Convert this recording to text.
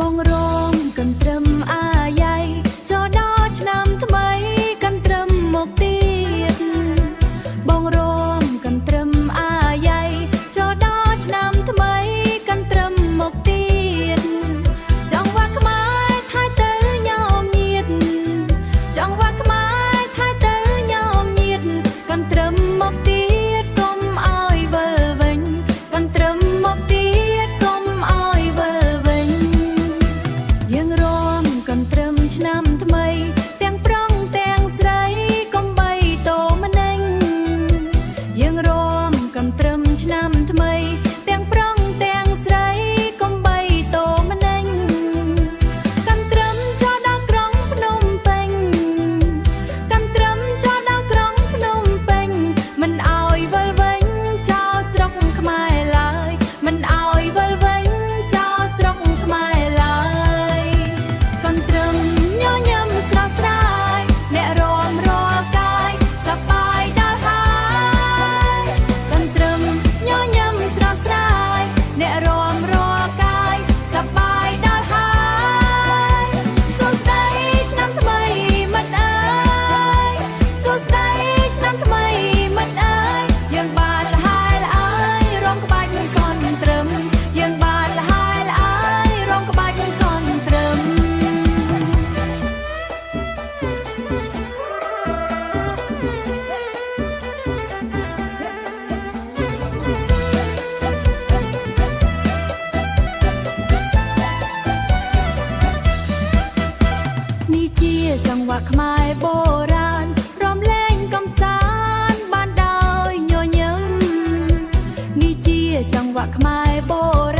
បងរងកន្ទ្រឹមអាយ៉ៃចូលដល់ឆ្នាំថ្មីកន្ទ្រឹមមកទៀតបងរងកន្ទ្រឹមអាយ៉ៃចូលដល់ឆ្នាំថ្មីកន្ទ្រឹមមកទៀតចង់វត្តខ្មែរថៃទៅញោមញាតចង់វត្តខ្មែរថៃទៅញោមញាតកន្ទ្រឹមមកទៀតកុំឲ្យវិលវិញកន្ទ្រឹមមកទៀតកុំឲ្យវិលវិញយើងរំកន្ទ្រឹមឆ្នាំថ្មីទាំងប្រុងទាំងស្រីកុំបីតោម្នេញយើងរំកន្ទ្រឹមឆ្នាំថ្មីទាំងប្រុងទាំងស្រីកុំបីតោម្នេញកន្ទ្រឹមចូលដល់ក្រុងភ្នំពេញកន្ទ្រឹមចូលដល់ក្រុងភ្នំពេញមិនឲ្យវិលវិញចោលស្រុកខ្មែរឡើយមិនឲ្យវិលវិញចោលស្រុកខ្មែរឡើយកន្ទ្រឹមញញឹមស្រស់ស្រាយអ្នករំរាល់កាយសប្បាយដល់ហើយកន្ទ្រឹមញញឹមស្រស់ស្រាយអ្នករំរាល់កាយសប្បាយដល់ហើយសួស្ដីឆ្នាំថ្មីមិត្តអើយសួស្ដីឆ្នាំថ្មីមិត្តអើយយើងបានលហើយល្អយរំក្បាច់កន្ទ្រឹមយើងបានលហើយល្អយរំក្បាច់កន្ទ្រឹមនេះជាចង្វាក់ខ្មែរបុរាណរំលែងកំសាន្តបានដោយញញឹមនេះជាចង្វាក់ខ្មែរបុរាណ